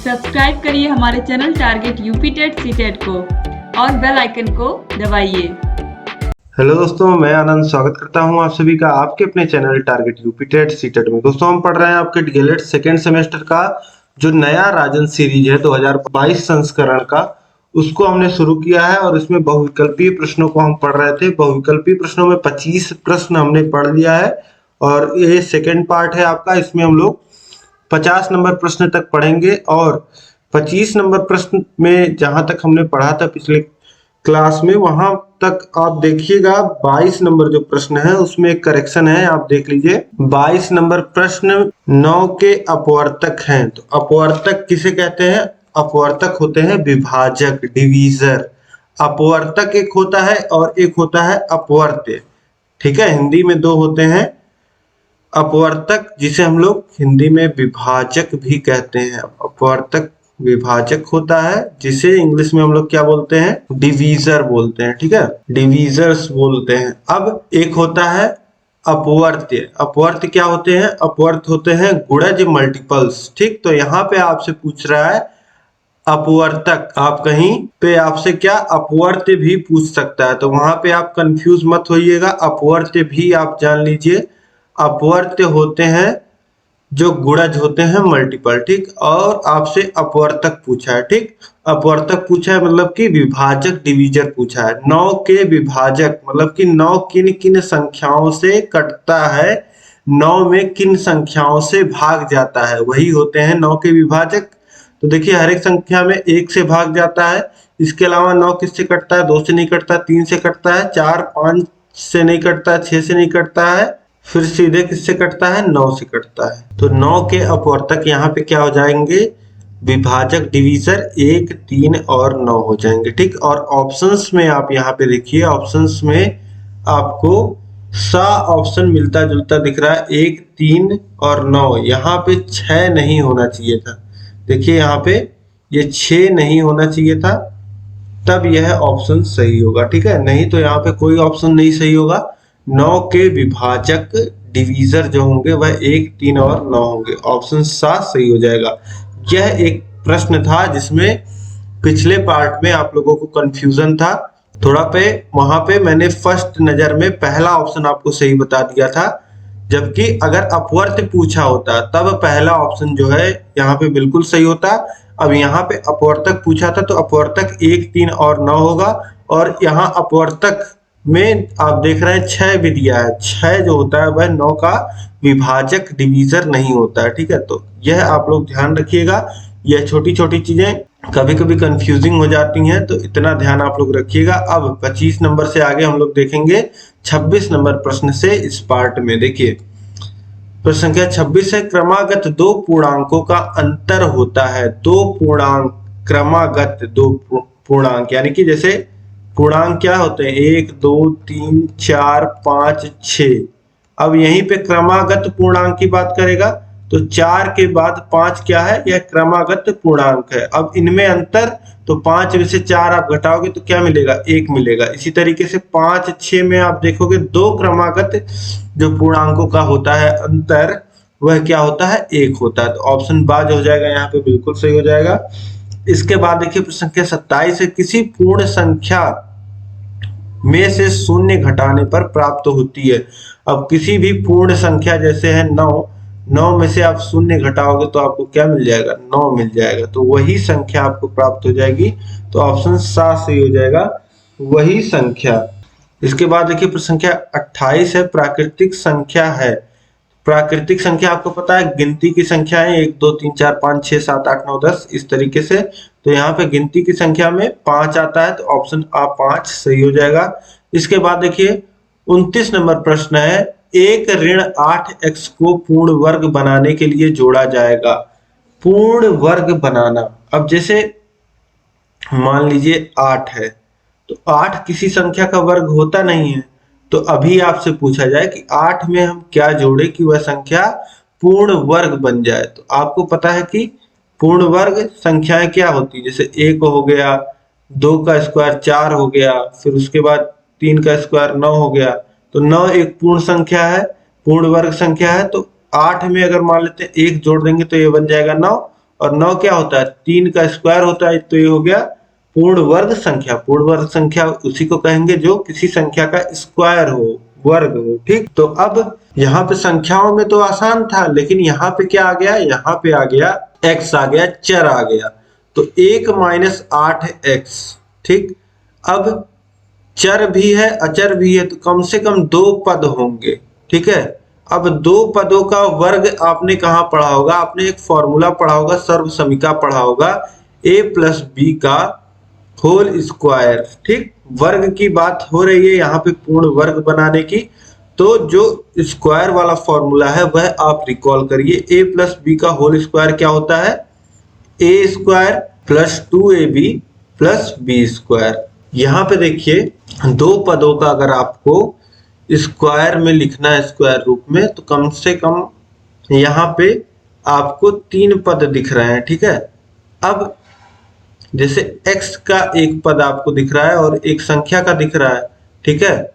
Subscribe करिए हमारे channel target UP TET CTET को और बेल आइकन को दबाइए। हेलो दोस्तों, मैं आनंद स्वागत करता हूं आप सभी का आपके अपने channel target UP TET CTET में। दोस्तों, हम पढ़ रहे हैं आपके डीएलएड सेकेंड सेमेस्टर का जो नया राजन सीरीज है 2022 संस्करण का, उसको हमने शुरू किया है और इसमें बहुविकल्पीय प्रश्नों को हम पढ़ रहे थे। बहुविकल्पीय प्रश्नों में 25 प्रश्न हमने पढ़ लिया है और ये सेकेंड पार्ट है आपका। इसमें हम लोग 50 नंबर प्रश्न तक पढ़ेंगे और 25 नंबर प्रश्न में जहां तक हमने पढ़ा था पिछले क्लास में, वहां तक आप देखिएगा 22 नंबर जो प्रश्न है उसमें एक करेक्शन है, आप देख लीजिए। 22 नंबर प्रश्न 9 के अपवर्तक हैं। तो अपवर्तक किसे कहते हैं? अपवर्तक होते हैं विभाजक, डिवीजर। अपवर्तक एक होता है और एक होता है अपवर्त्य। ठीक है, हिंदी में दो होते हैं। अपवर्तक जिसे हम लोग हिंदी में विभाजक भी कहते हैं, अपवर्तक विभाजक होता है, जिसे इंग्लिश में हम लोग क्या बोलते हैं? डिवीजर बोलते हैं। ठीक है, डिवीजर्स बोलते हैं। अब एक होता है अपवर्त्य। अपवर्त्य क्या होते हैं? अपवर्त्य होते हैं गुणज मल्टीपल्स। ठीक, तो यहाँ पे आपसे पूछ रहा है अपवर्तक। आप कहीं पे आपसे क्या अपवर्त्य भी पूछ सकता है, तो वहां पे आप कंफ्यूज मत होइएगा। अपवर्त्य भी आप जान लीजिए, अपवर्त्य होते हैं जो गुणज होते हैं मल्टीपल। ठीक, और आपसे अपवर्तक पूछा है। ठीक, अपवर्तक पूछा है मतलब कि विभाजक, डिवीजर पूछा है। 9 के विभाजक मतलब कि 9 किन किन संख्याओं से कटता है, 9 में किन संख्याओं से भाग जाता है, वही होते हैं 9 के विभाजक। तो देखिए, हर एक संख्या में 1 से भाग जाता है। इसके अलावा 9 किससे कटता है? 2 से नहीं कटता, 3 से कटता है, 4, 5 से नहीं कटता, 6 से नहीं कटता है, फिर सीधे किससे कटता है? 9 से कटता है। तो 9 के अपवर्तक यहाँ पे क्या हो जाएंगे? विभाजक, डिवीजर 1, 3 और 9 हो जाएंगे। ठीक, और ऑप्शंस में आप यहाँ पे देखिए, ऑप्शंस में आपको सा ऑप्शन मिलता जुलता दिख रहा है, 1, 3 और 9। यहाँ पे 6 नहीं होना चाहिए था। देखिए यहाँ पे ये 6 नहीं होना चाहिए था, तब यह ऑप्शन सही होगा। ठीक है, नहीं तो यहाँ पे कोई ऑप्शन नहीं सही होगा। 9 के विभाजक, डिवीजर जो होंगे वह 1, 3 और 9 होंगे। ऑप्शन 7 सही हो जाएगा। यह एक प्रश्न था जिसमें पिछले पार्ट में आप लोगों को कंफ्यूजन था थोड़ा पे, वहां पे मैंने फर्स्ट नजर में पहला ऑप्शन आपको सही बता दिया था, जबकि अगर अपवर्त्य पूछा होता तब पहला ऑप्शन जो है यहाँ पे बिल्कुल सही होता। अब यहाँ पे अपवर्तक पूछा था तो अपवर्तक 1, 3 और 9 होगा, और यहाँ अपवर्तक में आप देख रहे हैं 6 भी दिया है। 6 जो होता है वह 9 का विभाजक, डिवीजर नहीं होता है। ठीक है, तो यह आप लोग ध्यान रखिएगा। यह छोटी छोटी चीजें कभी कभी कंफ्यूजिंग हो जाती हैं, तो इतना ध्यान आप लोग रखिएगा। अब 25 नंबर से आगे हम लोग देखेंगे 26 नंबर प्रश्न से इस पार्ट में। देखिए, प्रश्न संख्या 26 है, क्रमागत दो पूर्णांकों का अंतर होता है। दो पूर्णांक, क्रमागत दो पूर्णांक, यानी कि जैसे पूर्णांक क्या होते हैं? 1, 2, 3, 4, 5, 6। अब यहीं पे क्रमागत पूर्णांक की बात करेगा तो 4 के बाद 5 क्या है? यह क्रमागत पूर्णांक है। अब इनमें अंतर, तो 5 में से 4 आप घटाओगे तो क्या मिलेगा? 1 मिलेगा। इसी तरीके से 5, 6 में आप देखोगे दो क्रमागत जो पूर्णांकों का होता है अंतर, वह क्या होता है? 1 होता है। तो ऑप्शन बाज हो जाएगा, यहाँ पे बिल्कुल सही हो जाएगा। इसके बाद देखिए प्रश्न संख्या 27 है, किसी पूर्ण संख्या में से शून्य घटाने पर प्राप्त होती है। अब किसी भी पूर्ण संख्या जैसे है 9, 9 में से आप शून्य घटाओगे तो आपको क्या मिल जाएगा? 9 मिल जाएगा। तो वही संख्या आपको प्राप्त हो जाएगी। तो ऑप्शन 7 सही हो जाएगा, वही संख्या। इसके बाद देखिए प्रश्न संख्या 28 है, प्राकृतिक संख्या है। प्राकृतिक संख्या आपको पता है गिनती की संख्या है, 1, 2, 3, 4, 5, 6, 7, 8, 9, 10 इस तरीके से। तो यहाँ पे गिनती की संख्या में 5 आता है, तो ऑप्शन आ 5 सही हो जाएगा। इसके बाद देखिए 29 नंबर प्रश्न है, एक ऋण 8x को पूर्ण वर्ग बनाने के लिए जोड़ा जाएगा। पूर्ण वर्ग बनाना, अब जैसे मान लीजिए 8 है, तो 8 किसी संख्या का वर्ग होता नहीं है। तो अभी आपसे पूछा जाए कि 8 में हम क्या जोड़े कि वह संख्या पूर्ण वर्ग बन जाए, तो आपको पता है कि पूर्ण वर्ग संख्याएं क्या होती है? जैसे 1 हो गया, 2 का स्क्वायर 4 हो गया, फिर उसके बाद 3 का स्क्वायर 9 हो गया। तो 9 एक पूर्ण संख्या है, पूर्ण वर्ग संख्या है। तो 8 में अगर मान लेते हैं 1 जोड़ देंगे तो ये बन जाएगा 9, और 9 क्या होता है, 3 का स्क्वायर होता है, तो ये हो गया पूर्ण वर्ग संख्या। पूर्ण वर्ग संख्या उसी को कहेंगे जो किसी संख्या का स्क्वायर हो, वर्ग हो। ठीक, तो अब यहाँ पे संख्याओं में तो आसान था, लेकिन यहाँ पे क्या आ गया, यहाँ पे आ गया x आ गया, चर आ गया, तो 1 माइनस 8x। ठीक, अब चर भी है अचर भी है, तो कम से कम 2 पद होंगे। ठीक है, अब 2 पदों का वर्ग आपने कहाँ पढ़ा होगा, आपने एक फॉर्मूला पढ़ा होगा, सर्व समीका पढ़ा होगा, a प्लस बी का होल स्क्वायर। ठीक, वर्ग की बात हो रही है यहाँ पे पूर्ण वर्ग बनाने की, तो जो स्क्वायर वाला फॉर्मूला है वह आप रिकॉल करिए। a प्लस बी का होल स्क्वायर क्या होता है, a square plus 2ab plus B square. यहाँ पे देखिए 2 पदों का अगर आपको स्क्वायर में लिखना है, स्क्वायर रूप में, तो कम से कम यहाँ पे आपको 3 पद दिख रहे हैं। ठीक है, अब जैसे x का एक पद आपको दिख रहा है और एक संख्या का दिख रहा है। ठीक है,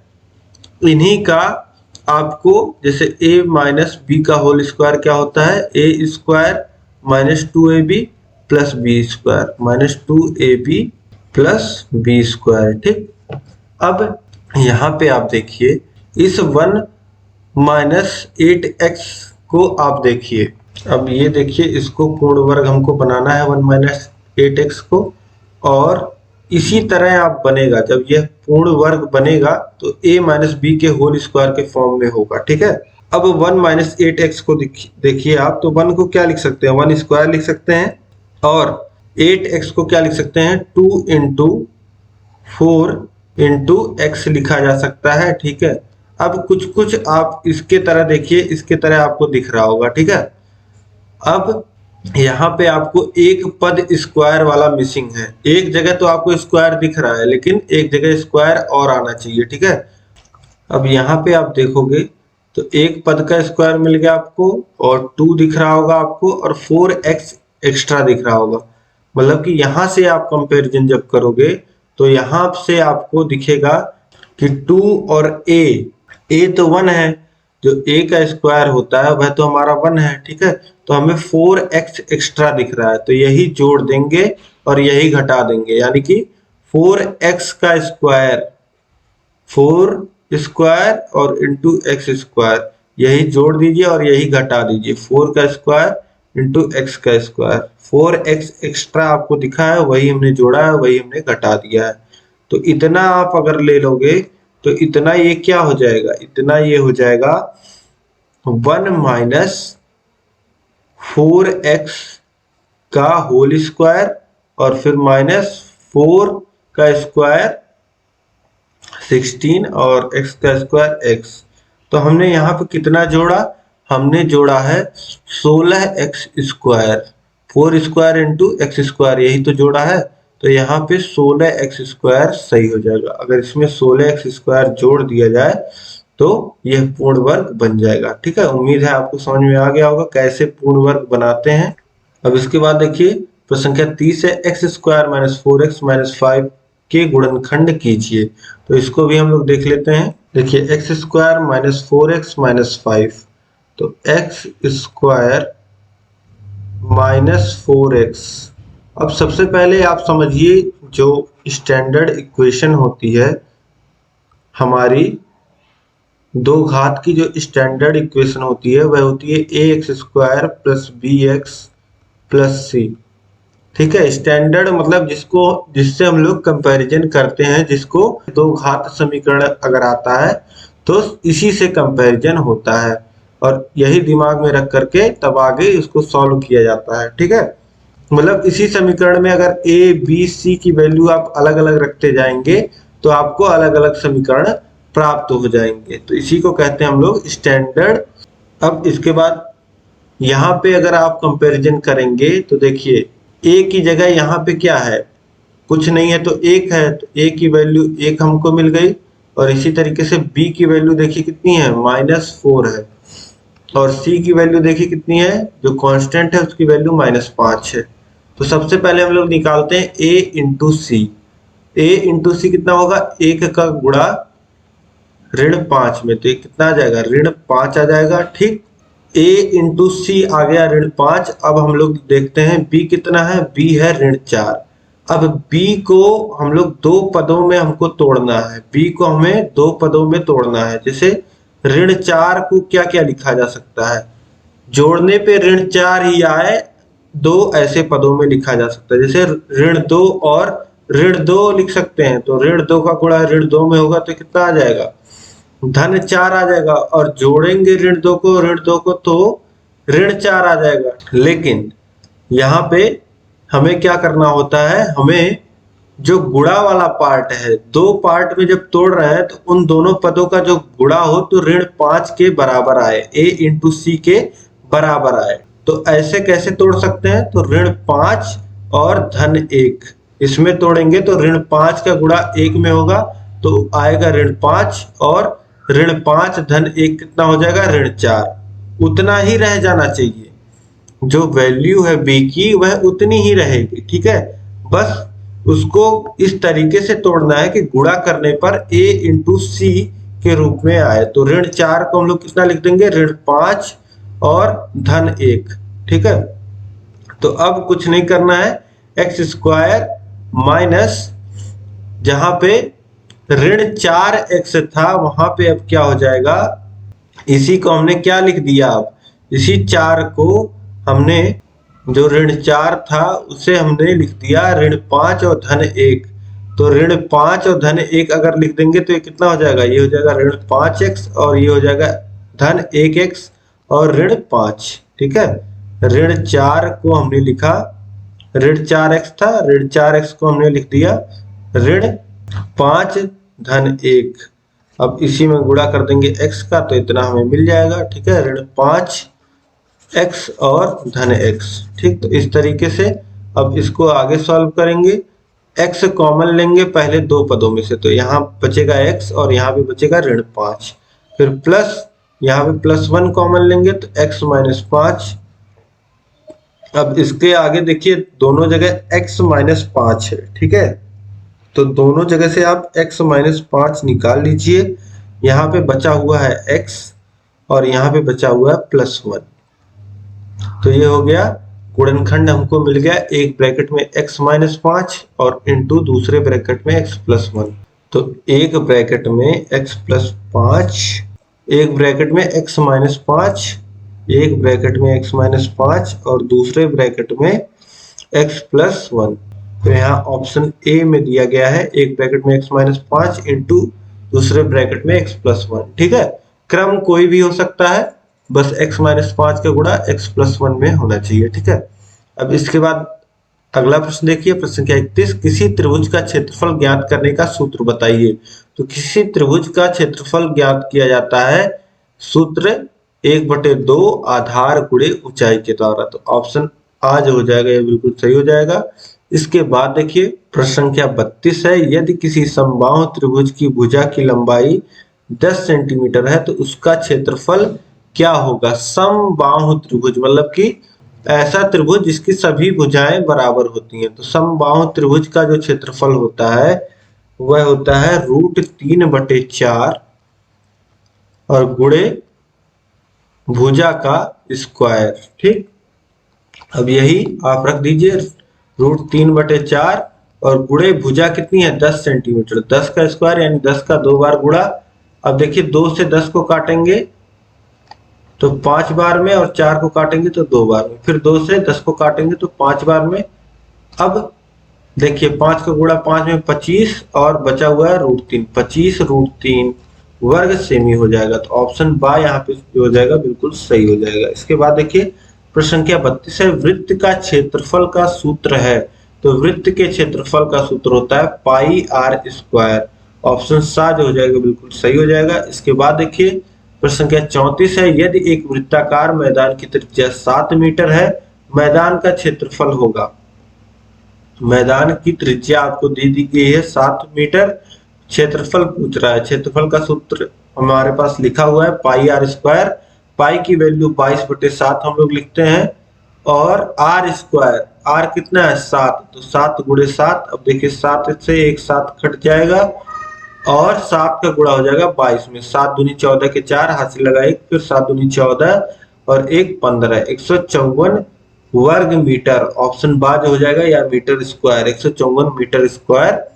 इन्हीं का आपको जैसे a माइनस बी का होल स्क्वायर क्या होता है, a square minus 2ab plus B square, minus 2ab plus B square. ठीक, अब यहाँ पे आप देखिए इस 1 माइनस 8x को आप देखिए, अब ये देखिए इसको पूर्ण वर्ग हमको बनाना है 1 माइनस 8x को, और इसी तरह आप बनेगा, जब यह पूर्ण वर्ग बनेगा तो a माइनस बी के होल स्क्वायर के फॉर्म में होगा। ठीक है, अब 1 माइनस 8x को देखिए आप, तो 1 को क्या लिख सकते हैं, 1 स्क्वायर लिख सकते हैं, और 8x को क्या लिख सकते हैं, 2 इंटू 4 इंटू x लिखा जा सकता है। ठीक है, अब कुछ कुछ आप इसके तरह देखिए, इसके तरह आपको दिख रहा होगा। ठीक है, अब यहाँ पे आपको एक पद स्क्वायर वाला मिसिंग है, एक जगह तो आपको स्क्वायर दिख रहा है लेकिन एक जगह स्क्वायर और आना चाहिए। ठीक है, अब यहाँ पे आप देखोगे तो एक पद का स्क्वायर मिल गया आपको, और 2 दिख रहा होगा आपको, और 4x एक्स्ट्रा दिख रहा होगा। मतलब कि यहाँ से आप कंपैरिजन जब करोगे तो यहाँ से आपको दिखेगा कि 2 और a तो 1 है, जो a का स्क्वायर होता है वह तो हमारा 1 है। ठीक है, तो हमें 4x एक्स्ट्रा दिख रहा है, तो यही जोड़ देंगे और यही घटा देंगे, यानी कि 4x का स्क्वायर, 4 स्क्वायर और इंटू एक्स स्क्वायर, यही जोड़ दीजिए और यही घटा दीजिए, 4 का स्क्वायर इंटू एक्स का स्क्वायर। 4x एक्स्ट्रा आपको दिखा है, वही हमने जोड़ा है, वही हमने घटा दिया है। तो इतना आप अगर ले लोगे तो इतना ये क्या हो जाएगा, इतना ये हो जाएगा 1 माइनस 4x का होल स्क्वायर और फिर माइनस 4 का स्क्वायर 16 और x का स्क्वायर x। तो हमने यहाँ पे कितना जोड़ा, हमने जोड़ा है 16x square, 4 square into x square, यही तो जोड़ा है। तो यहाँ पे 16x स्क्वायर सही हो जाएगा। अगर इसमें 16x स्क्वायर जोड़ दिया जाए तो यह पूर्ण वर्ग बन जाएगा। ठीक है, उम्मीद है आपको समझ में आ गया होगा कैसे पूर्ण वर्ग बनाते हैं। अब इसके बाद देखिए प्रश्न संख्या 30 है, x square minus 4x minus 5 के गुणनखंड कीजिए। तो इसको भी हम लोग देख लेते हैं। देखिए x square minus 4x minus 5, तो एक्स स्क्वायर माइनस 4x। अब सबसे पहले आप समझिए जो स्टैंडर्ड इक्वेशन होती है हमारी, 2 घात की जो स्टैंडर्ड इक्वेशन होती है वह होती है ax square plus bx plus c। ठीक है, स्टैंडर्ड मतलब जिससे हम लोग कंपैरिजन करते हैं, जिसको 2 घात समीकरण अगर आता है तो इसी से कंपैरिजन होता है, और यही दिमाग में रख करके तब आगे इसको सॉल्व किया जाता है। ठीक है, मतलब इसी समीकरण में अगर a b c की वैल्यू आप अलग अलग रखते जाएंगे तो आपको अलग अलग समीकरण प्राप्त हो जाएंगे, तो इसी को कहते हैं हम लोग स्टैंडर्ड। अब इसके बाद यहाँ पे अगर आप कंपैरिजन करेंगे तो देखिए a की जगह यहाँ पे क्या है, कुछ नहीं है तो 1 है, तो a की वैल्यू 1 हमको मिल गई, और इसी तरीके से b की वैल्यू देखिए कितनी है, -4 है, और c की वैल्यू देखिए कितनी है, जो कांस्टेंट है उसकी वैल्यू -5 है। तो सबसे पहले हम लोग निकालते हैं a into c. a into c कितना होगा, 1 का गुणा ऋण 5 में, तो ये कितना आ जाएगा, ऋण 5 आ जाएगा। ठीक, a इंटू सी आ गया ऋण 5। अब हम लोग देखते हैं b कितना है, b है ऋण 4। अब b को हम लोग दो पदों में हमको तोड़ना है, b को हमें दो पदों में तोड़ना है। जैसे ऋण 4 को क्या क्या लिखा जा सकता है, जोड़ने पे ऋण 4 ही आए, दो ऐसे पदों में लिखा जा सकता है। जैसे ऋण 2 और ऋण 2 लिख सकते हैं, तो ऋण 2 का गुणा ऋण 2 में होगा तो कितना आ जाएगा, धन 4 आ जाएगा। और जोड़ेंगे ऋण 2 को तो ऋण 4 आ जाएगा। लेकिन यहाँ पे हमें क्या करना होता है, हमें जो गुणा वाला पार्ट है, दो पार्ट में जब तोड़ रहे हैं तो उन दोनों पदों का जो गुणा हो तो ऋण 5 के बराबर आए, a इंटू सी के बराबर आए। तो ऐसे कैसे तोड़ सकते हैं, तो ऋण 5 और धन 1 इसमें तोड़ेंगे तो ऋण 5 का गुणा 1 में होगा तो आएगा ऋण 5, और ऋण 5 धन 1 कितना हो जाएगा, ऋण 4। उतना ही रह जाना चाहिए, जो वैल्यू है b की वह उतनी ही रहेगी, ठीक है। बस उसको इस तरीके से तोड़ना है कि गुणा करने पर a इंटू सी के रूप में आए। तो ऋण 4 को हम लोग कितना लिख देंगे, ऋण 5 और धन 1, ठीक है। तो अब कुछ नहीं करना है, एक्स स्क्वायर माइनस, जहां पे ऋण 4x था वहां पे अब क्या हो जाएगा, इसी को हमने क्या लिख दिया, अब इसी 4 को हमने, जो ऋण 4 था उसे हमने लिख दिया ऋण 5 और धन 1। तो ऋण 5 और धन 1 अगर लिख देंगे तो ये कितना हो जाएगा, ये हो जाएगा ऋण 5x और ये हो जाएगा धन 1x और ऋण 5, ठीक है। ऋण 4 को हमने लिखा, ऋण 4x था, ऋण 4x को हमने लिख दिया ऋण 5 धन 1। अब इसी में गुणा कर देंगे x का तो इतना हमें मिल जाएगा, ठीक है, ऋण 5x और धन 1, ठीक। तो इस तरीके से अब इसको आगे सॉल्व करेंगे। x कॉमन लेंगे पहले दो पदों में से, तो यहाँ बचेगा x और यहाँ भी बचेगा ऋण 5। फिर प्लस, यहाँ पे +1 कॉमन लेंगे तो x माइनस 5। अब इसके आगे देखिए दोनों जगह x माइनस 5 है, ठीक है। तो दोनों जगह से आप x माइनस 5 निकाल लीजिए। यहाँ पे बचा हुआ है x और यहाँ पे बचा हुआ है +1। तो ये हो गया गुणनखंड, हमको मिल गया एक ब्रैकेट में x माइनस 5 और इंटू दूसरे ब्रैकेट में x प्लस 1। तो एक ब्रैकेट में x प्लस 5, एक ब्रैकेट में x माइनस 5, एक ब्रैकेट में x माइनस 5 और दूसरे ब्रैकेट में x प्लस 1। तो यहाँ ऑप्शन ए में दिया गया है, एक ब्रैकेट में x माइनस 5 इंटू दूसरे ब्रैकेट में x प्लस 1, ठीक है। क्रम कोई भी हो सकता है, बस x माइनस 5 का गुणा x प्लस 1 में होना चाहिए, ठीक है। अब इसके बाद अगला प्रश्न देखिए, प्रश्न संख्या 31, किसी त्रिभुज का क्षेत्रफल ज्ञात करने का सूत्र बताइए। तो किसी त्रिभुज का क्षेत्रफल ज्ञात किया जाता है सूत्र 1/2 आधार गुणे ऊंचाई के द्वारा। तो ऑप्शन आ जो हो जाएगा, ये बिल्कुल सही हो जाएगा। इसके बाद देखिए प्रश्न संख्या 32 है, यदि किसी समबाहु त्रिभुज की भुजा की लंबाई 10 सेंटीमीटर है तो उसका क्षेत्रफल क्या होगा। समबाहु त्रिभुज मतलब कि ऐसा त्रिभुज जिसकी सभी भुजाएं बराबर होती हैं। तो समबाहु त्रिभुज का जो क्षेत्रफल होता है वह होता है √3/4 और गुणे भुजा का स्क्वायर, ठीक। अब यही आप रख दीजिए √3/4 और गुणे भुजा कितनी है 10 सेंटीमीटर, 10 का स्क्वायर यानी 10 का 2 बार गुणा। अब देखिए 2 से 10 को काटेंगे तो 5 बार में और 4 को काटेंगे तो 2 बार में, फिर 2 से 10 को काटेंगे तो 5 बार में। अब देखिए 5 का गुणा 5 में 25 और बचा हुआ है √3, 25√3 वर्ग सेमी हो जाएगा। तो ऑप्शन बा यहाँ पे हो जाएगा, बिल्कुल सही हो जाएगा। इसके बाद देखिए प्रश्न संख्या 32 है, वृत्त का क्षेत्रफल का सूत्र है। तो वृत्त के क्षेत्रफल का सूत्र होता है πr²। ऑप्शन सा जो हो जाएगा बिल्कुल सही हो जाएगा। इसके बाद देखिए प्रश्न संख्या 34 है, यदि एक वृत्ताकार मैदान की त्रिज्या 7 मीटर है, मैदान का क्षेत्रफल होगा। मैदान की त्रिज्या आपको दे दी गई है 7 मीटर, क्षेत्रफल पूछ रहा है। क्षेत्रफल का सूत्र हमारे पास लिखा हुआ है πr²। पाई की वैल्यू 22/7 हम लोग लिखते हैं और r², r कितना है 7, तो 7 गुणे 7। अब देखिए 7 से एक 7 कट जाएगा और 7 का गुणा हो जाएगा 22 में, 7 दूनी 14 के 4, हाथ से लगा 1, फिर 7 दूनी 14 और एक 15, 154 वर्ग मीटर। ऑप्शन बाज हो जाएगा या मीटर स्क्वायर, 154 मीटर स्क्वायर,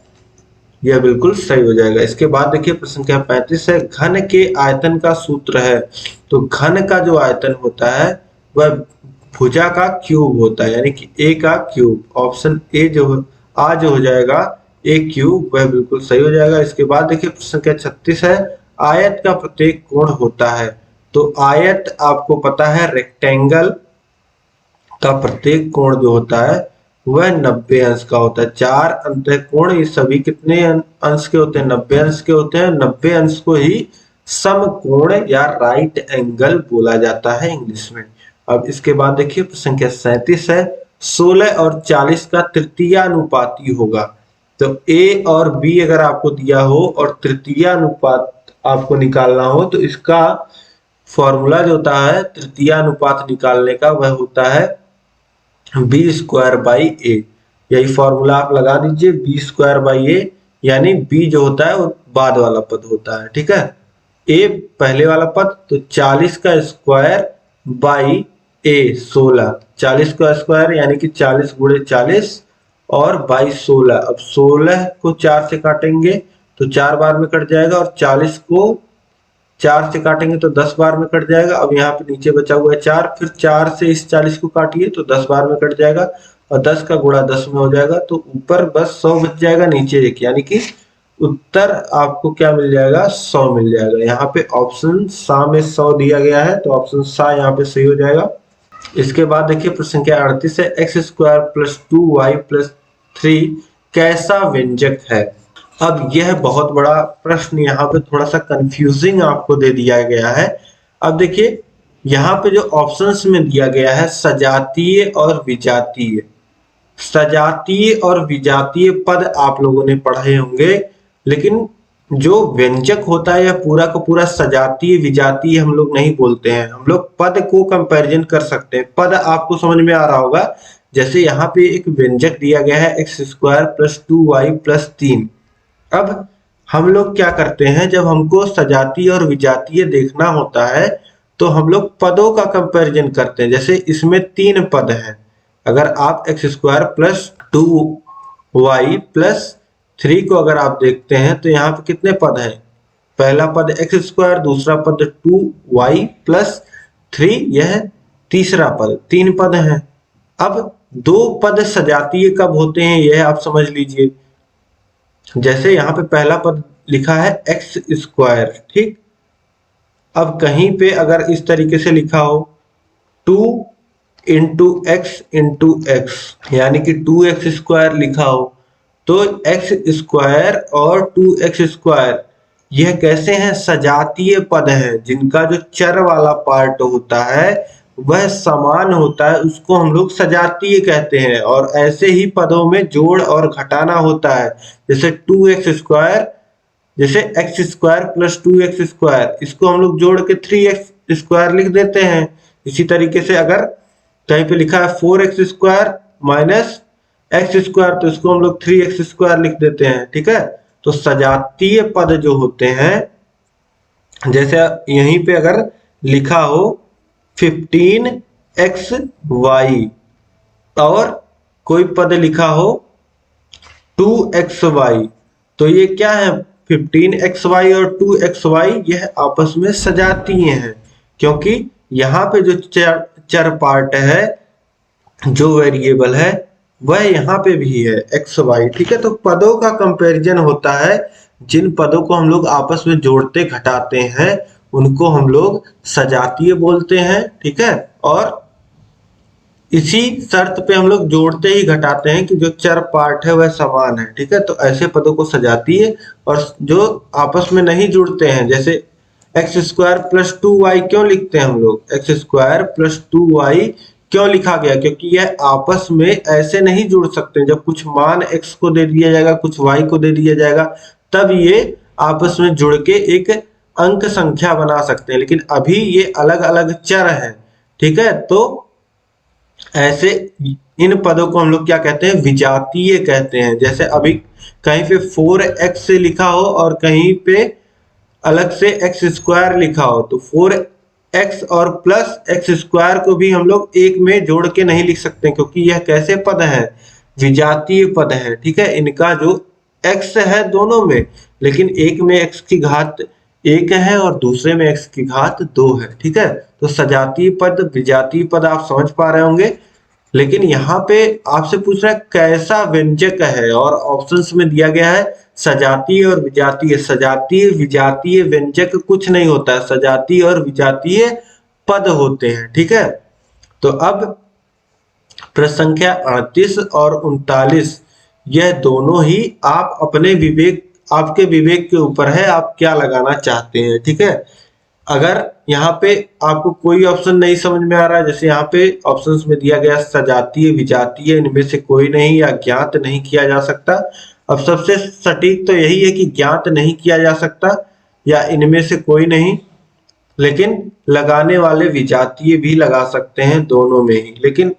यह बिल्कुल सही हो जाएगा। इसके बाद देखिए प्रश्न संख्या 35 है, घन के आयतन का सूत्र है। तो घन का जो आयतन होता है वह भुजा का क्यूब होता है, यानी कि ए का क्यूब। ऑप्शन ए जो हो जाएगा ए क्यूब, वह बिल्कुल सही हो जाएगा। इसके बाद देखिए प्रश्न संख्या 36 है, आयत का प्रत्येक कोण होता है। तो आयत आपको पता है रेक्टेंगल का प्रत्येक कोण जो होता है वह 90 अंश का होता है। 4 अंतःकोण ये सभी कितने अंश के होते हैं? 90 अंश के होते हैं। 90 अंश को ही समकोण या राइट एंगल बोला जाता है इंग्लिश में। अब इसके बाद देखिए प्रश्न संख्या 37 है, 16 और 40 का तृतीयानुपाती होगा। तो ए और बी अगर आपको दिया हो और तृतीयानुपात आपको निकालना हो तो इसका फॉर्मूला जो होता है तृतीयानुपात निकालने का वह होता है बी स्क्वायर बाई ए। यही फॉर्मूला आप लगा दीजिए, बी स्क्वायर बाई ए, यानी बी जो होता है वो बाद वाला पद होता है, ठीक है। ए पहले वाला पद, तो 40 का स्क्वायर बाई ए 16, 40 का स्क्वायर यानी कि 40 गुणे 40 और बाई 16। अब 16 को 4 से काटेंगे तो 4 बार में कट जाएगा और 40 को 4 से काटेंगे तो 10 बार में कट जाएगा। अब यहाँ पे नीचे बचा हुआ है 4, फिर 4 से इस 40 को काटिए तो 10 बार में कट जाएगा और 10 का गुणा 10 में हो जाएगा, तो ऊपर बस 100 बच जाएगा, नीचे 1, यानी कि उत्तर आपको क्या मिल जाएगा? 100 मिल जाएगा। यहाँ पे ऑप्शन सा में 100 दिया गया है तो ऑप्शन सा यहाँ पे सही हो जाएगा। इसके बाद देखिए प्रश्न संख्या 38 है, x square plus 2y plus 3 कैसा व्यंजक है। अब यह बहुत बड़ा प्रश्न यहाँ पे थोड़ा सा कंफ्यूजिंग आपको दे दिया गया है। अब देखिए यहाँ पे जो ऑप्शंस में दिया गया है सजातीय और विजातीय। सजातीय और विजातीय पद आप लोगों ने पढ़े होंगे, लेकिन जो व्यंजक होता है यह पूरा का पूरा सजातीय विजातीय हम लोग नहीं बोलते हैं। हम लोग पद को कंपैरिजन कर सकते हैं। पद आपको समझ में आ रहा होगा, जैसे यहाँ पे एक व्यंजक दिया गया है x square plus 2y plus 3। अब हम लोग क्या करते हैं, जब हमको सजातीय और विजातीय देखना होता है तो हम लोग पदों का कंपैरिजन करते हैं। जैसे इसमें 3 पद हैं, अगर आप x square plus 2y plus 3 को अगर आप देखते हैं तो यहाँ पे कितने पद हैं? पहला पद एक्स स्क्वायर, दूसरा पद 2y प्लस 3, यह तीसरा पद, 3 पद हैं। अब 2 पद सजातीय कब होते हैं यह आप समझ लीजिए। जैसे यहाँ पे पहला पद लिखा है एक्स स्क्वायर, ठीक। अब कहीं पे अगर इस तरीके से लिखा हो 2 इंटू एक्स, यानी कि 2x स्क्वायर लिखा हो, तो एक्स स्क्वायर और 2x स्क्वायर यह कैसे हैं? सजातीय पद हैं, जिनका जो चर वाला पार्ट होता है वह समान होता है, उसको हम लोग सजातीय कहते हैं। और ऐसे ही पदों में जोड़ और घटाना होता है। जैसे 2x स्क्वायर, जैसे x square plus 2x square, इसको हम लोग जोड़ के 3x स्क्वायर लिख देते हैं। इसी तरीके से अगर कहीं पे लिखा है 4x square minus x square, तो इसको हम लोग 3x स्क्वायर लिख देते हैं, ठीक है। तो सजातीय पद जो होते हैं, जैसे यहीं पे अगर लिखा हो 15xy और कोई पद लिखा हो 2xy, तो ये क्या है? 15xy और 2xy यह आपस में सजातीय हैं, क्योंकि यहाँ पे जो चर पार्ट है, जो वेरिएबल है, वह यहाँ पे भी है xy, ठीक है। तो पदों का कंपैरिजन होता है, जिन पदों को हम लोग आपस में जोड़ते घटाते हैं उनको हम लोग सजातीय बोलते हैं, ठीक है। और इसी शर्त पे हम लोग जोड़ते ही घटाते हैं कि जो चर पार्ट है वह समान है, ठीक है। तो ऐसे पदों को सजातीय, और जो आपस में नहीं जुड़ते हैं, जैसे एक्स स्क्वायर प्लस 2y क्यों लिखते हैं हम लोग? एक्स स्क्वायर प्लस 2y क्यों लिखा गया? क्योंकि यह आपस में ऐसे नहीं जुड़ सकते। जब कुछ मान x को दे दिया जाएगा, कुछ y को दे दिया जाएगा, तब ये आपस में जुड़ के एक अंक संख्या बना सकते हैं, लेकिन अभी ये अलग अलग चर हैं, ठीक है। तो ऐसे इन पदों को हम लोग क्या कहते हैं? विजातीय कहते हैं। जैसे अभी कहीं पे 4x से लिखा हो और कहीं पे अलग से एक्स स्क्वायर लिखा हो, तो x और प्लस एक्स स्क्वायर को भी हम लोग एक में जोड़ के नहीं लिख सकते, क्योंकि यह कैसे पद है, विजातीय पद है। ठीक है, इनका जो x है दोनों में, लेकिन एक में x की घात 1 है और दूसरे में x की घात 2 है। ठीक है, तो सजातीय पद विजातीय पद आप समझ पा रहे होंगे। लेकिन यहाँ पे आपसे पूछ रहा है कैसा व्यंजक है, और ऑप्शंस में दिया गया है सजातीय और विजातीय। सजातीय विजातीय व्यंजक कुछ नहीं होता है, सजातीय और विजातीय पद होते हैं। ठीक है, तो अब प्रश्न संख्या 38 और 39, यह दोनों ही आप अपने विवेक, आपके विवेक के ऊपर है, आप क्या लगाना चाहते हैं। ठीक है, अगर यहाँ पे आपको कोई ऑप्शन नहीं समझ में आ रहा है, जैसे यहाँ पे ऑप्शंस में दिया गया सजातीय विजातीय, इनमें से कोई नहीं या ज्ञात नहीं किया जा सकता। अब सबसे सटीक तो यही है कि ज्ञात नहीं किया जा सकता या इनमें से कोई नहीं, लेकिन लगाने वाले विजातीय भी लगा सकते हैं दोनों में ही, लेकिन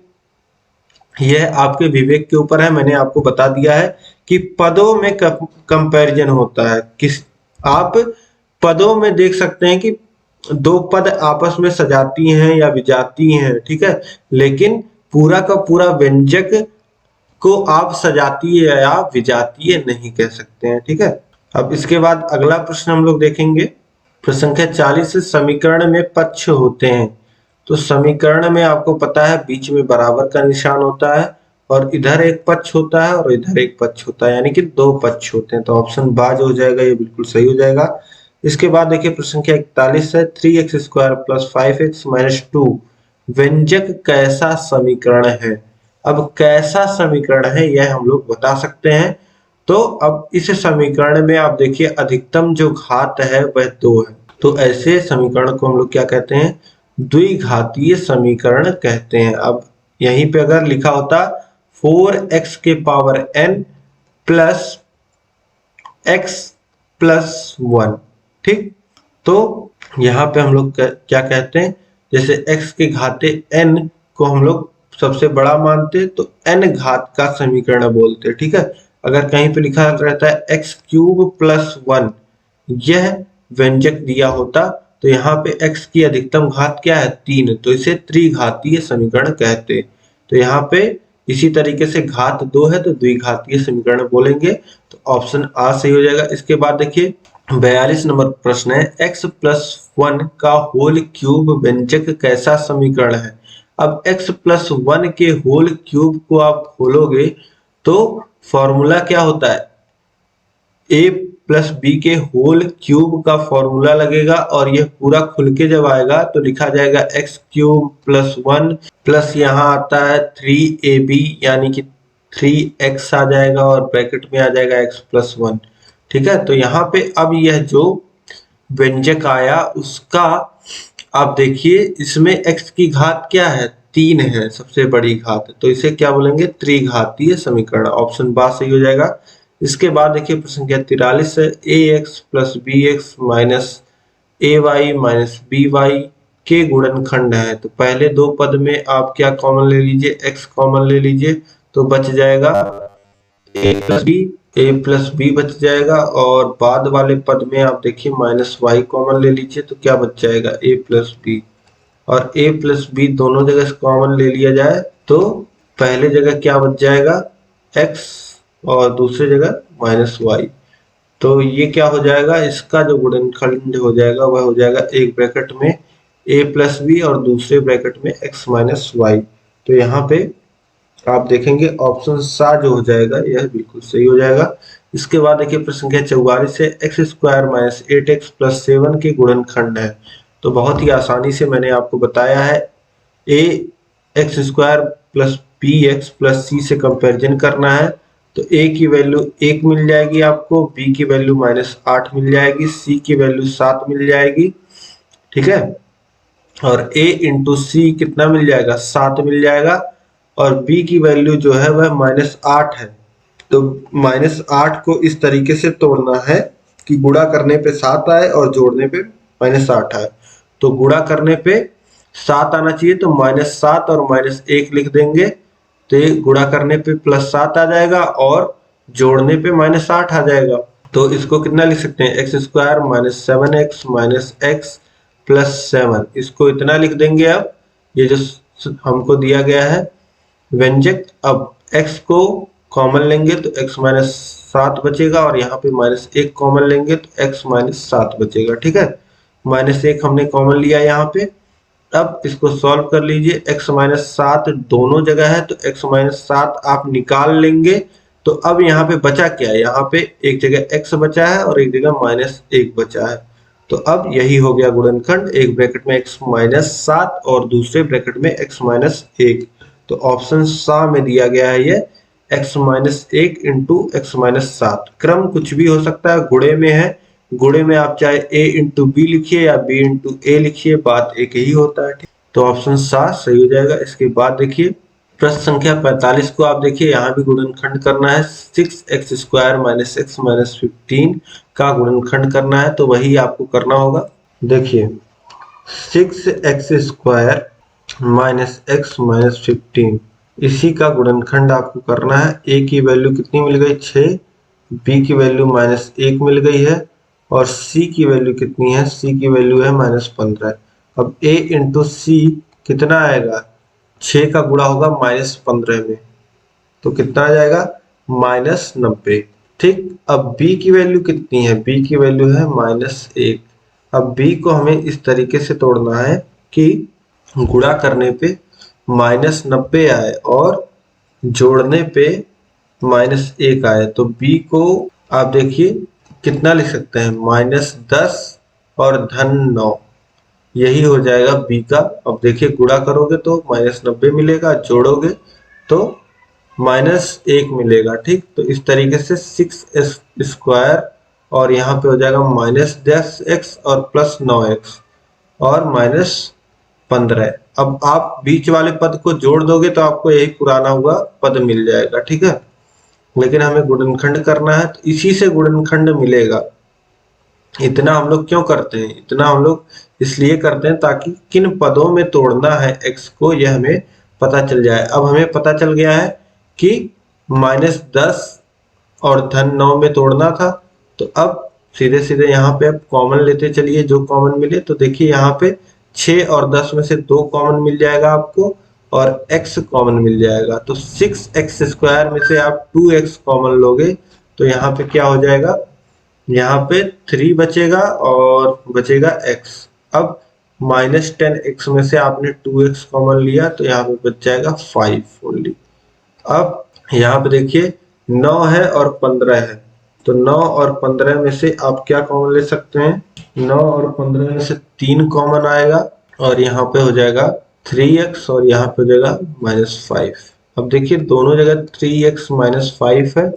यह आपके विवेक के ऊपर है। मैंने आपको बता दिया है कि पदों में कंपैरिजन होता है। आप पदों में देख सकते हैं कि दो पद आपस में सजाती हैं या विजाती हैं। ठीक है, लेकिन पूरा का पूरा व्यंजक को आप सजातीय या विजातीय नहीं कह सकते हैं। ठीक है, अब इसके बाद अगला प्रश्न हम लोग देखेंगे। प्रश्न संख्या 40, समीकरण में पक्ष होते हैं। तो समीकरण में आपको पता है बीच में बराबर का निशान होता है और इधर एक पक्ष होता है और इधर एक पक्ष होता है, यानी कि दो पक्ष होते हैं। तो ऑप्शन बाज हो जाएगा, ये बिल्कुल सही हो जाएगा। इसके बाद देखिए प्रश्न संख्या 41 है, 3x square plus 5x minus 2 व्यंजक कैसा समीकरण है। अब कैसा समीकरण है यह हम लोग बता सकते हैं। तो अब इस समीकरण में आप देखिए अधिकतम जो घात है वह 2 है, तो ऐसे समीकरण को हम लोग क्या कहते हैं, द्विघातीय समीकरण कहते हैं। अब यहीं पे अगर लिखा होता 4x के power n plus x plus 1, ठीक, तो यहाँ पे हम लोग क्या कहते हैं, जैसे x के घाते n को हम लोग सबसे बड़ा मानते तो n घात का समीकरण बोलते। ठीक है, अगर कहीं पे लिखा रहता है x क्यूब प्लस 1, यह व्यंजक दिया होता तो यहाँ पे x की अधिकतम घात क्या है 3, तो इसे त्रिघातीय समीकरण कहते। तो यहाँ पे इसी तरीके से घात 2 है तो द्विघातीय समीकरण बोलेंगे, तो ऑप्शन आ सही हो जाएगा। इसके बाद देखिए 42 नंबर प्रश्न है, x प्लस 1 का होल क्यूब व्यंजक कैसा समीकरण है। अब x प्लस 1 के होल क्यूब को आप खोलोगे तो फॉर्मूला क्या होता है, a प्लस बी के होल क्यूब का फॉर्मूला लगेगा और यह पूरा खुल के जब आएगा तो लिखा जाएगा x क्यूब प्लस 1 प्लस यहाँ आता है 3ab यानी कि 3x आ जाएगा और ब्रैकेट में आ जाएगा x प्लस 1। ठीक है, तो यहाँ पे अब यह जो व्यंजक आया उसका आप देखिए इसमें x की घात क्या है 3 है, सबसे बड़ी घात, तो इसे क्या बोलेंगे त्रिघातीय समीकरण। ऑप्शन बा सही हो जाएगा। इसके बाद देखिए प्रश्न संख्या 43 है, ax plus bx minus ay minus by के गुणनखंड है। तो पहले दो पद में आप क्या कॉमन ले लीजिए, x कॉमन ले लीजिए तो बच जाएगा a प्लस b बच जाएगा, और बाद वाले पद में आप देखिए माइनस y कॉमन ले लीजिए तो क्या बच जाएगा a प्लस b, और a प्लस b दोनों जगह कॉमन ले लिया जाए तो पहले जगह क्या बच जाएगा x और दूसरी जगह माइनस वाई। तो ये क्या हो जाएगा, इसका जो गुणनखंड हो जाएगा वह हो जाएगा एक ब्रैकेट में a प्लस बी और दूसरे ब्रैकेट में x माइनस वाई। तो यहाँ पे आप देखेंगे ऑप्शन सा जो हो जाएगा यह बिल्कुल सही हो जाएगा। इसके बाद देखिए प्रश्न संख्या 44 है, x square minus 8x plus 7 के गुणनखंड है। तो बहुत ही आसानी से मैंने आपको बताया है, a x square plus b x plus c से कंपेरिजन करना है। तो a की वैल्यू 1 मिल जाएगी आपको, b की वैल्यू -8 मिल जाएगी, c की वैल्यू 7 मिल जाएगी। ठीक है, और a इंटू सी कितना मिल जाएगा 7 मिल जाएगा, और b की वैल्यू जो है वह -8 है। तो -8 को इस तरीके से तोड़ना है कि गुणा करने पे 7 आए और जोड़ने पे -8 आए। तो गुणा करने पे 7 आना चाहिए तो -7 और -1 लिख देंगे, तो ये गुणा करने पे +7 आ जाएगा और जोड़ने पे -8 आ जाएगा। तो इसको कितना लिख सकते हैं, x square minus 7x minus x +7, इसको इतना लिख देंगे। अब ये जो हमको दिया गया है व्यंजक, अब x को कॉमन लेंगे तो x माइनस 7 बचेगा, और यहाँ पे -1 कॉमन लेंगे तो x माइनस 7 बचेगा। ठीक है, -1 हमने कॉमन लिया यहाँ पे। अब इसको सॉल्व कर लीजिए, x माइनस 7 दोनों जगह है तो x माइनस 7 आप निकाल लेंगे। तो अब यहाँ पे बचा क्या है, यहाँ पे एक जगह x बचा है और एक जगह -1 बचा है। तो अब यही हो गया गुणनखंड, एक ब्रैकेट में x माइनस 7 और दूसरे ब्रैकेट में x माइनस 1। तो ऑप्शन सा में दिया गया है ये x minus 1 into x minus 7। क्रम कुछ भी हो सकता है, गुणे में है, गुणे में आप चाहे a इंटू बी लिखिए या b इंटू ए लिखिए, बात एक ही होता है। ठीक, तो ऑप्शन सा सही हो जाएगा। इसके बाद देखिए प्रश्न संख्या 45 को आप देखिए, यहाँ भी गुणनखंड करना है। 6x² माइनस x माइनस 15 का गुणनखंड करना है, तो वही आपको करना होगा। देखिए 6x² माइनस x माइनस 15, इसी का गुणनखंड आपको करना है। a की वैल्यू कितनी मिल गई 6, b की वैल्यू -1 मिल गई है, और c की वैल्यू कितनी है, c की वैल्यू है -15। अब a इंटू सी कितना आएगा, 6 का गुणा होगा -15 में, तो कितना आ जाएगा -90। ठीक, अब b की वैल्यू कितनी है, b की वैल्यू है -1। अब b को हमें इस तरीके से तोड़ना है कि गुणा करने पे -90 आए और जोड़ने पे -1 आए। तो b को आप देखिए कितना लिख सकते हैं, -10 और -9, यही हो जाएगा b का। अब देखिए गुणा करोगे तो -90 मिलेगा, जोड़ोगे तो -1 मिलेगा। ठीक, तो इस तरीके से 6x² और यहाँ पे हो जाएगा -10x और +9x और -15। अब आप बीच वाले पद को जोड़ दोगे तो आपको यही पुराना हुआ पद मिल जाएगा। ठीक है, लेकिन हमें गुणनखंड करना है, तो इसी से गुणनखंड मिलेगा। इतना हम लोग क्यों करते हैं, इतना हम लोग इसलिए करते हैं ताकि किन पदों में तोड़ना है x को, यह हमें पता चल जाए। अब हमें पता चल गया है कि -10 और -9 में तोड़ना था, तो अब सीधे सीधे यहाँ पे अब कॉमन लेते चलिए, जो कॉमन मिले। तो देखिए यहाँ पे 6 और 10 में से 2 कॉमन मिल जाएगा आपको, और x कॉमन मिल जाएगा। तो 6x² में से आप 2x कॉमन लोगे, तो यहाँ पे क्या हो जाएगा, यहाँ पे 3 बचेगा और बचेगा x। अब -10x में से आपने 2x कॉमन लिया, तो यहाँ पे बच जाएगा 5 ओनली। अब यहाँ पे देखिए 9 है और 15 है, तो 9 और 15 में से आप क्या कॉमन ले सकते हैं, 9 और 15 में से 3 कॉमन आएगा, और यहाँ पे हो जाएगा 3x और यहाँ पे हो जाएगा -5। अब देखिए दोनों जगह 3x -5 है,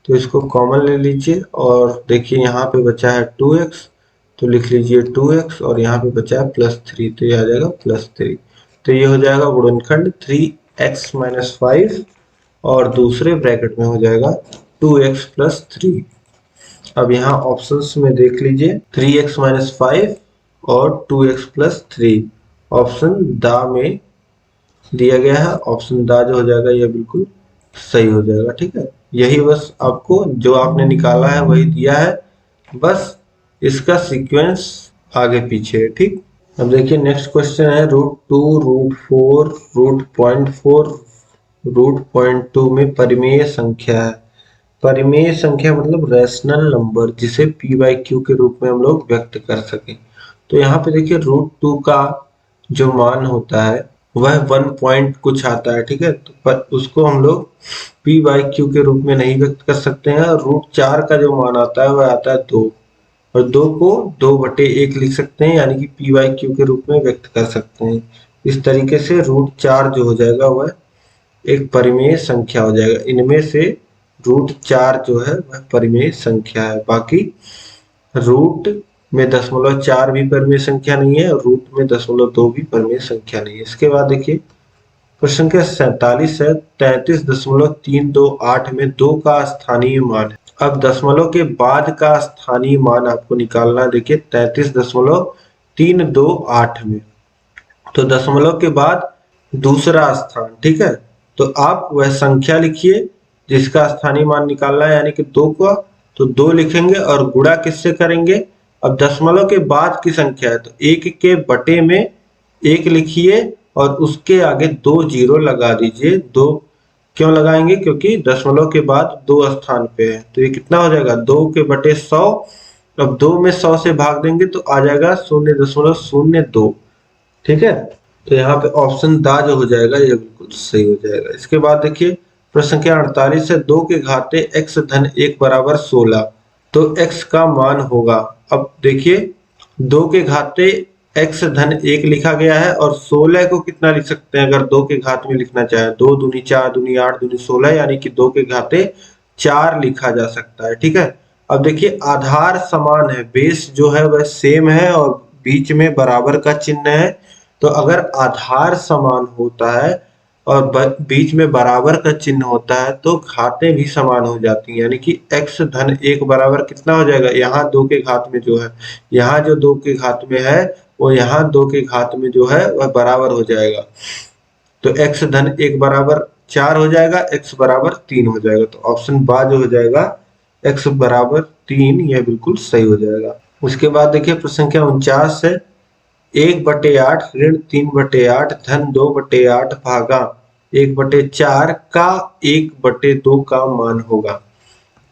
तो इसको कॉमन ले लीजिए, और देखिए यहाँ पे बचा है 2x, तो लिख लीजिए 2x, और यहाँ पे बचा है +3, तो ये आ जाएगा +3। तो ये हो जाएगा गुणनखंड 3x - 5, और दूसरे ब्रैकेट में हो जाएगा 2x + 3। अब यहाँ ऑप्शंस में देख लीजिए 3x - 5 और 2x + 3 ऑप्शन दा में दिया गया है। ऑप्शन दा जो हो जाएगा ये बिल्कुल सही हो जाएगा। ठीक है, यही बस आपको जो आपने निकाला है वही दिया है, बस इसका सीक्वेंस आगे पीछे है। ठीक, अब देखिए नेक्स्ट क्वेश्चन है √2, √4, √0.4, √0.2 में परिमेय संख्या है। परिमेय संख्या मतलब रैशनल नंबर, जिसे p/q के रूप में हम लोग व्यक्त कर सकें। तो यहाँ पे देखिए √2 का जो मान होता है वह 1 पॉइंट कुछ आता है। ठीक है, तो पर उसको हम लोग p/q के रूप में नहीं व्यक्त कर सकते हैं। √4 का जो मान आता है वह आता है 2, और 2 को 2/1 लिख सकते हैं, यानी कि p/q के रूप में व्यक्त कर सकते हैं। इस तरीके से √4 जो हो जाएगा वह एक परिमेय संख्या हो जाएगा। इनमें से √4 जो है वह परिमेय संख्या है, बाकी रूट में 0.4 भी परिमेय संख्या नहीं है, और रूट में 0.2 भी परिमेय संख्या नहीं है। इसके बाद देखिए प्रश्न संख्या 47 है, 33.328 में 2 का स्थानीय मान है। अब दशमलव के बाद का स्थानीय मान आपको निकालना है। देखिए 33.328 में, तो दशमलव के बाद दूसरा स्थान। ठीक है, तो आप वह संख्या लिखिए जिसका स्थानीय मान निकालना है, यानी कि 2 का, तो 2 लिखेंगे और गुणा किससे करेंगे, अब दशमलव के बाद की संख्या है तो 1 के बटे में 1 लिखिए और उसके आगे 2 जीरो लगा दीजिए। 2 क्यों लगाएंगे? क्योंकि दशमलव के बाद 2 स्थान पे है। तो ये कितना हो जाएगा? 2 के बटे 100। अब 2 में 100 से भाग देंगे तो आ जाएगा 0.02। ठीक है, तो यहाँ पे ऑप्शन दा जो हो जाएगा ये बिल्कुल सही हो जाएगा। इसके बाद देखिए प्रश्न संख्या 48 है, 2 के घाते x धन 1 बराबर 16, तो x का मान होगा। अब देखिए 2 के घाते x धन 1 लिखा गया है और 16 को कितना लिख सकते हैं अगर 2 के घात में लिखना चाहे? 2 दूनी 4 दूनी 8 दूनी 16, यानी कि 2 के घाते 4 लिखा जा सकता है। ठीक है, अब देखिए आधार समान है, बेस जो है वह सेम है और बीच में बराबर का चिन्ह है। तो अगर आधार समान होता है और बीच में बराबर का चिन्ह होता है तो घातें भी समान हो जाती हैं, यानी कि x धन 1 बराबर कितना हो जाएगा? यहाँ 2 के घात में जो है, यहाँ जो 2 के घात में है वो यहाँ 2 के घात में जो है वह बराबर हो जाएगा। तो x धन 1 बराबर 4 हो जाएगा, x बराबर 3 हो जाएगा। तो ऑप्शन बा जो हो जाएगा x बराबर 3, यह बिल्कुल सही हो जाएगा। उसके बाद देखिए प्रश्न संख्या 49 है, 1/8 ऋण 3/8 धन 2/8 भागा 1/4 का 1/2 का मान होगा।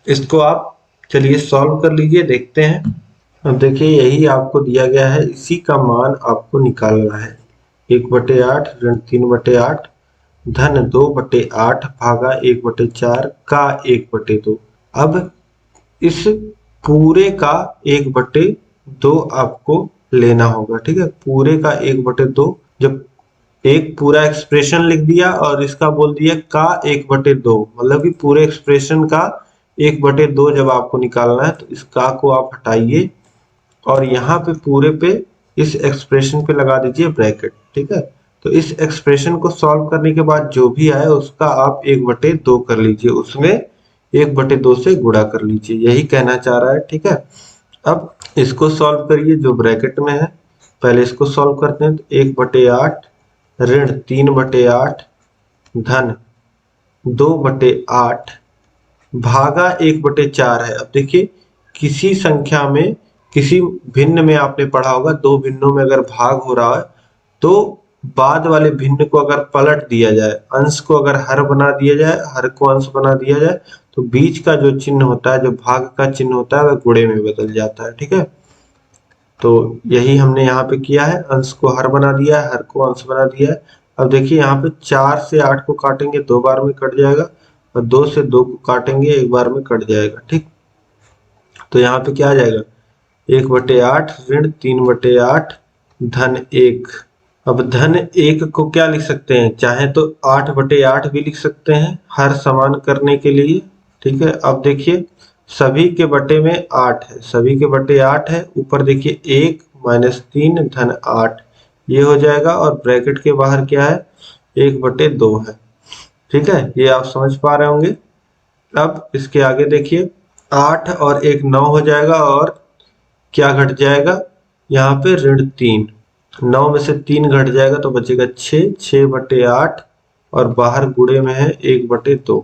इसको आप चलिए सॉल्व कर लीजिए, देखते हैं। अब देखिए यही आपको दिया गया है, इसी का मान आपको निकालना है। 1/8 ऋण 3/8 धन 2/8 भागा 1/4 का 1/2। अब इस पूरे का 1/2 आपको लेना होगा। ठीक है, पूरे का 1/2, जब एक पूरा एक्सप्रेशन लिख दिया और इसका बोल दिया का 1/2, मतलब कि पूरे एक्सप्रेशन का 1/2 जब आपको निकालना है तो इस का को आप हटाइए और यहाँ पे पूरे पे इस एक्सप्रेशन पे लगा दीजिए ब्रैकेट। ठीक है, तो इस एक्सप्रेशन को सॉल्व करने के बाद जो भी आए उसका आप 1/2 कर लीजिए, उसमें 1/2 से गुणा कर लीजिए, यही कहना चाह रहा है। ठीक है, अब इसको सॉल्व करिए जो ब्रैकेट में है। पहले इसको सॉल्व करते हैं। तो 1/8 ऋण 3/8 धन 2/8 भागा 1/4 है। अब देखिए किसी संख्या में, किसी भिन्न में आपने पढ़ा होगा, दो भिन्नों में अगर भाग हो रहा है तो बाद वाले भिन्न को अगर पलट दिया जाए, अंश को अगर हर बना दिया जाए, हर को अंश बना दिया जाए, तो बीच का जो चिन्ह होता है, जो भाग का चिन्ह होता है, वह गुणे में बदल जाता है। ठीक है, तो यही हमने यहाँ पे किया है, अंश को हर बना दिया है, हर को अंश बना दिया है। अब देखिए यहाँ पे 4 से 8 को काटेंगे 2 बार में कट जाएगा और 2 से 2 को काटेंगे 1 बार में कट जाएगा। ठीक, तो यहाँ पे क्या आ जाएगा? 1/8 ऋण 3/8 धन 1। अब धन 1 को क्या लिख सकते हैं? चाहे तो 8/8 भी लिख सकते हैं हर समान करने के लिए। ठीक है, अब देखिए सभी के बटे में 8 है, सभी के बटे 8 है, ऊपर देखिए 1 - 3 धन 8, ये हो जाएगा और ब्रैकेट के बाहर क्या है? 1/2 है। ठीक है, ये आप समझ पा रहे होंगे। अब इसके आगे देखिए 8 और 1 9 हो जाएगा और क्या घट जाएगा? यहाँ पे ऋण 3, 9 में से 3 घट जाएगा तो बचेगा 6, 6/8 और बाहर गुणे में है 1/2,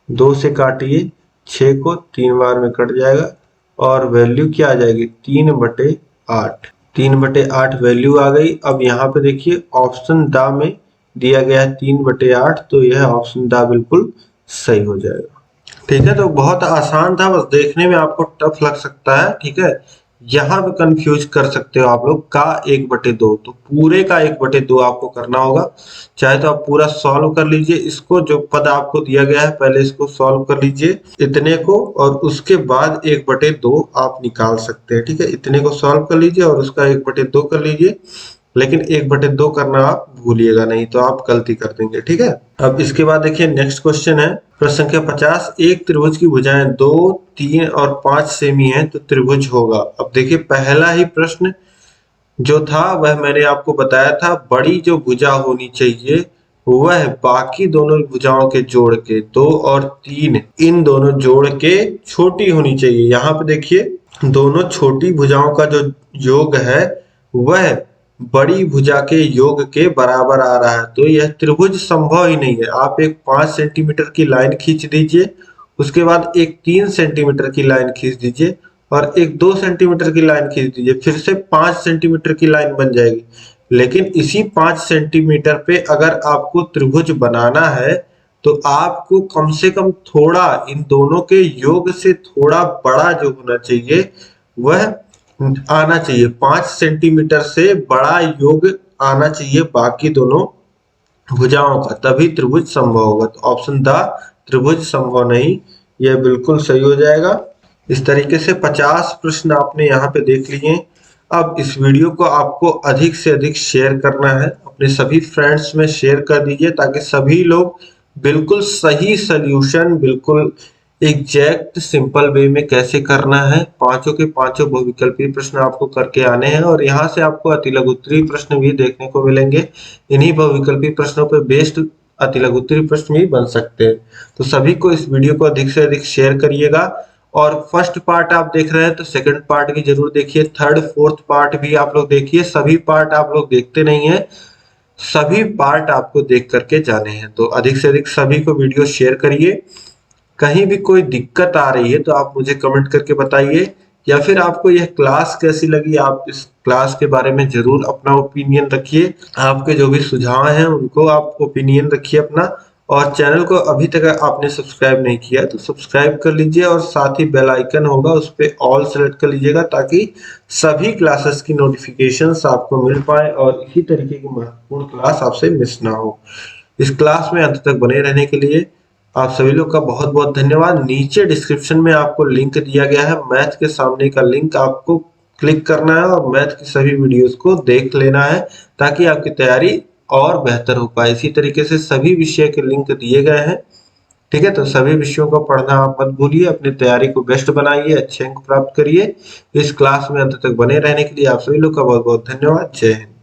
2 से काटिए 6 को, 3 बार में कट जाएगा और वैल्यू क्या आ जाएगी? 3/8, 3/8 वैल्यू आ गई। अब यहाँ पे देखिए ऑप्शन दा में दिया गया है 3/8, तो यह ऑप्शन दा बिल्कुल सही हो जाएगा। ठीक है, तो बहुत आसान था, बस देखने में आपको टफ लग सकता है। ठीक है, यहाँ पे कंफ्यूज कर सकते हो आप लोग का 1/2, तो पूरे का 1/2 आपको करना होगा। चाहे तो आप पूरा सॉल्व कर लीजिए, इसको जो पद आपको दिया गया है पहले इसको सॉल्व कर लीजिए इतने को, और उसके बाद 1/2 आप निकाल सकते हैं। ठीक है, इतने को सॉल्व कर लीजिए और उसका 1/2 कर लीजिए, लेकिन 1/2 करना आप भूलिएगा नहीं तो आप गलती कर देंगे। ठीक है, अब इसके बाद देखिए नेक्स्ट क्वेश्चन है प्रश्न संख्या 50, एक त्रिभुज की भुजाएं 2, 3 और 5 सेमी है तो त्रिभुज होगा। अब देखिए पहला ही प्रश्न जो था वह मैंने आपको बताया था, बड़ी जो भुजा होनी चाहिए वह बाकी दोनों भुजाओं के जोड़ के 2 और 3 इन दोनों जोड़ के छोटी होनी चाहिए। यहाँ पे देखिए दोनों छोटी भुजाओं का जो योग है वह बड़ी भुजा के योग के बराबर आ रहा है, तो यह त्रिभुज संभव ही नहीं है। आप एक 5 सेंटीमीटर की लाइन खींच दीजिए, उसके बाद एक 3 सेंटीमीटर की लाइन खींच दीजिए और एक 2 सेंटीमीटर की लाइन खींच दीजिए, फिर से 5 सेंटीमीटर की लाइन बन जाएगी। लेकिन इसी 5 सेंटीमीटर पे अगर आपको त्रिभुज बनाना है तो आपको कम से कम थोड़ा इन दोनों के योग से थोड़ा बड़ा जो होना चाहिए वह आना चाहिए, 5 सेंटीमीटर से बड़ा योग आना चाहिए बाकी दोनों भुजाओं का, तभी त्रिभुज संभव होगा। तो ऑप्शन द त्रिभुज संभव नहीं, यह बिल्कुल सही हो जाएगा। इस तरीके से 50 प्रश्न आपने यहाँ पे देख लिए। अब इस वीडियो को आपको अधिक से अधिक शेयर करना है, अपने सभी फ्रेंड्स में शेयर कर दीजिए ताकि सभी लोग बिल्कुल सही सल्यूशन, बिल्कुल एग्जैक्ट सिंपल वे में कैसे करना है, पांचों के पांचों बहुविकल्पीय प्रश्न आपको करके आने हैं और यहाँ से आपको अतिलघुत्तरीय प्रश्न भी देखने को मिलेंगे। इन्हीं बहुविकल्पीय प्रश्नों पर बेस्ड अतिलघुत्तरीय प्रश्न भी बन सकते हैं। तो सभी को इस वीडियो को अधिक से अधिक शेयर करिएगा। और फर्स्ट पार्ट आप देख रहे हैं तो सेकंड पार्ट भी जरूर देखिए, थर्ड फोर्थ पार्ट भी आप लोग देखिए। सभी पार्ट आप लोग देखते नहीं है, सभी पार्ट आपको देख करके जाने हैं। तो अधिक से अधिक सभी को वीडियो शेयर करिए। कहीं भी कोई दिक्कत आ रही है तो आप मुझे कमेंट करके बताइए, या फिर आपको यह क्लास कैसी लगी, आप इस क्लास के बारे में जरूर अपना ओपिनियन रखिए। आपके जो भी सुझाव हैं उनको आप ओपिनियन रखिए अपना। और चैनल को अभी तक आपने सब्सक्राइब नहीं किया तो सब्सक्राइब कर लीजिए और साथ ही बेल आइकन होगा उस पर ऑल सेलेक्ट कर लीजिएगा ताकि सभी क्लासेस की नोटिफिकेशंस आपको मिल पाए और इसी तरीके की महत्वपूर्ण क्लास आपसे मिस ना हो। इस क्लास में अंत तक बने रहने के लिए आप सभी लोग का बहुत बहुत धन्यवाद। नीचे डिस्क्रिप्शन में आपको लिंक दिया गया है, मैथ के सामने का लिंक आपको क्लिक करना है और मैथ की सभी वीडियोस को देख लेना है ताकि आपकी तैयारी और बेहतर हो पाए। इसी तरीके से सभी विषय के लिंक दिए गए हैं, ठीक है। तो सभी विषयों को पढ़ना आप मत भूलिए, अपनी तैयारी को बेस्ट बनाइए, अच्छे अंक प्राप्त करिए। इस क्लास में अंत तक बने रहने के लिए आप सभी लोग का बहुत बहुत धन्यवाद। जय हिंद।